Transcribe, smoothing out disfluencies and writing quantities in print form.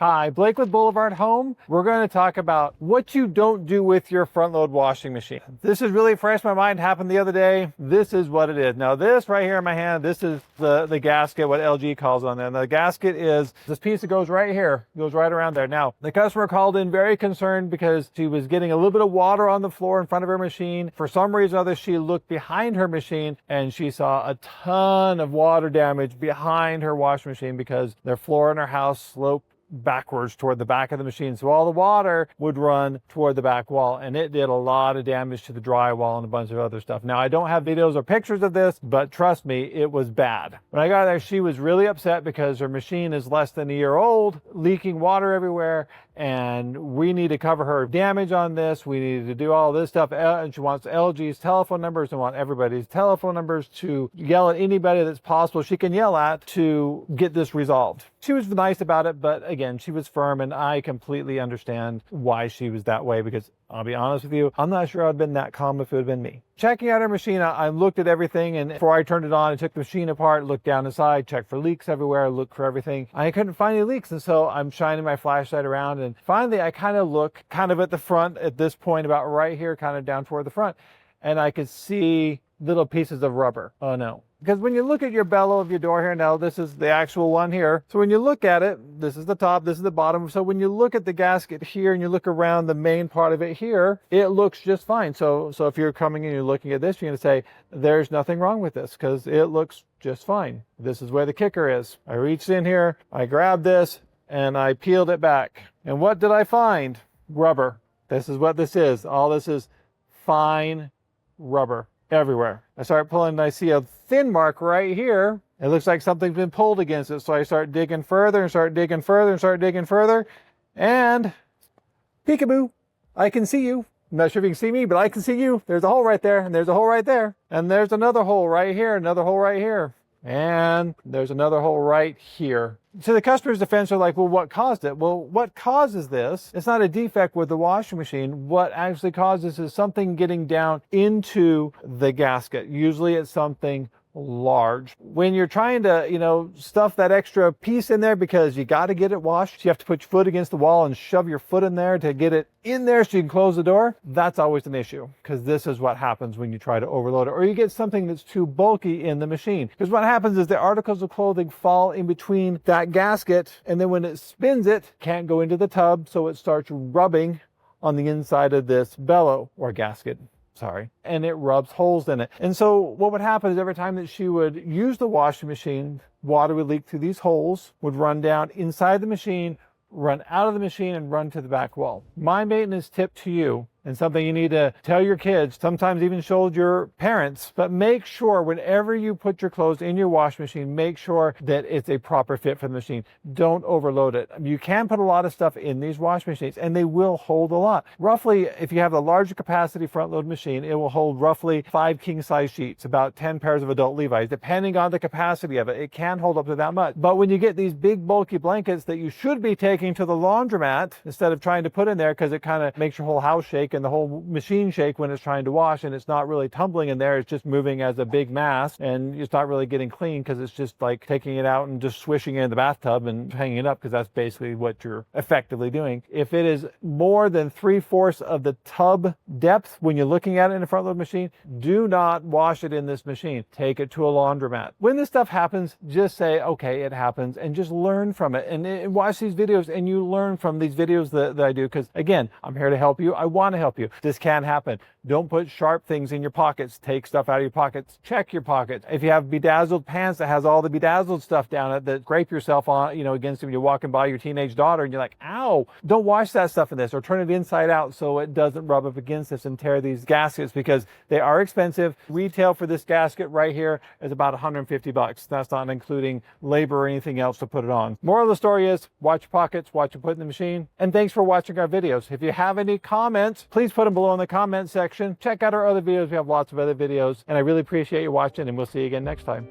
Hi, Blake with BlvdHome. We're going to talk about what you don't do with your front load washing machine. This is really fresh in my mind, happened the other day. This is what it is. Now this right here in my hand, this is the gasket, what LG calls on there. And the gasket is this piece that goes right here, goes right around there. Now the customer called in very concerned because she was getting a little bit of water on the floor in front of her machine. For some reason or other, she looked behind her machine and she saw a ton of water damage behind her washing machine because their floor in her house sloped backwards toward the back of the machine. So all the water would run toward the back wall, and it did a lot of damage to the drywall and a bunch of other stuff. Now, I don't have videos or pictures of this, but trust me, it was bad. When I got there, she was really upset because her machine is less than a year old, leaking water everywhere, and we need to cover her damage on this. We needed to do all this stuff. And she wants LG's telephone numbers and want everybody's telephone numbers to yell at anybody that's possible she can yell at to get this resolved. She was nice about it, but again, she was firm, and I completely understand why she was that way because I'll be honest with you, I'm not sure I'd been that calm if it had been me. Checking out her machine, I looked at everything, and before I turned it on, I took the machine apart, looked down inside, checked for leaks everywhere, looked for everything. I couldn't find any leaks, and so I'm shining my flashlight around, and finally I kind of look kind of at the front at this point, about right here, kind of down toward the front, and I could see little pieces of rubber. Oh no. Because when you look at your bellow of your door here, now this is the actual one here. So when you look at it, this is the top, this is the bottom. So when you look at the gasket here and you look around the main part of it here, it looks just fine. So if you're coming in and you're looking at this, you're going to say, there's nothing wrong with this because it looks just fine. This is where the kicker is. I reached in here, I grabbed this, and I peeled it back. And what did I find? Rubber. This is what this is. All this is fine rubber everywhere. I start pulling and I see a thin mark right here. It looks like something's been pulled against it. So I start digging further and start digging further and start digging further. And peekaboo, I can see you. I'm not sure if you can see me, but I can see you. There's a hole right there, and there's a hole right there. And there's another hole right here, another hole right here. And there's another hole right here. To the customer's defense, they're like, well, what caused it? Well, what causes this? It's not a defect with the washing machine. What actually causes is something getting down into the gasket. Usually it's something large. When you're trying to, stuff that extra piece in there because you got to get it washed, you have to put your foot against the wall and shove your foot in there to get it in there so you can close the door. That's always an issue because this is what happens when you try to overload it, or you get something that's too bulky in the machine. Because what happens is the articles of clothing fall in between that gasket, and then when it spins, it can't go into the tub, so it starts rubbing on the inside of this bellow or gasket. And it rubs holes in it. And so what would happen is every time that she would use the washing machine, water would leak through these holes, would run down inside the machine, run out of the machine, and run to the back wall. My maintenance tip to you, and something you need to tell your kids, sometimes even show your parents, but make sure whenever you put your clothes in your washing machine, make sure that it's a proper fit for the machine. Don't overload it. You can put a lot of stuff in these washing machines and they will hold a lot. Roughly, if you have a larger capacity front load machine, it will hold roughly 5 king size sheets, about 10 pairs of adult Levi's, depending on the capacity of it. It can hold up to that much. But when you get these big bulky blankets that you should be taking to the laundromat instead of trying to put in there, because it kind of makes your whole house shake and the whole machine shake when it's trying to wash, and it's not really tumbling in there, it's just moving as a big mass, and it's not really getting clean because it's just like taking it out and just swishing it in the bathtub and hanging it up, because that's basically what you're effectively doing. If it is more than 3/4 of the tub depth when you're looking at it in a front load machine, do not wash it in this machine. Take it to a laundromat. When this stuff happens, just say, okay, it happens, and just learn from it, and watch these videos, and you learn from these videos that I do, because again, I'm here to help you. I want to help you. This can happen. Don't put sharp things in your pockets. Take stuff out of your pockets. Check your pockets. If you have bedazzled pants that has all the bedazzled stuff down it that scrape yourself on, against them, you're walking by your teenage daughter and you're like, ow, don't wash that stuff in this, or turn it inside out so it doesn't rub up against this and tear these gaskets, because they are expensive. Retail for this gasket right here is about $150. That's not including labor or anything else to put it on. Moral of the story is, watch your pockets, watch what you put in the machine, and thanks for watching our videos. If you have any comments, please put them below in the comment section. Check out our other videos. We have lots of other videos, and I really appreciate you watching, and we'll see you again next time.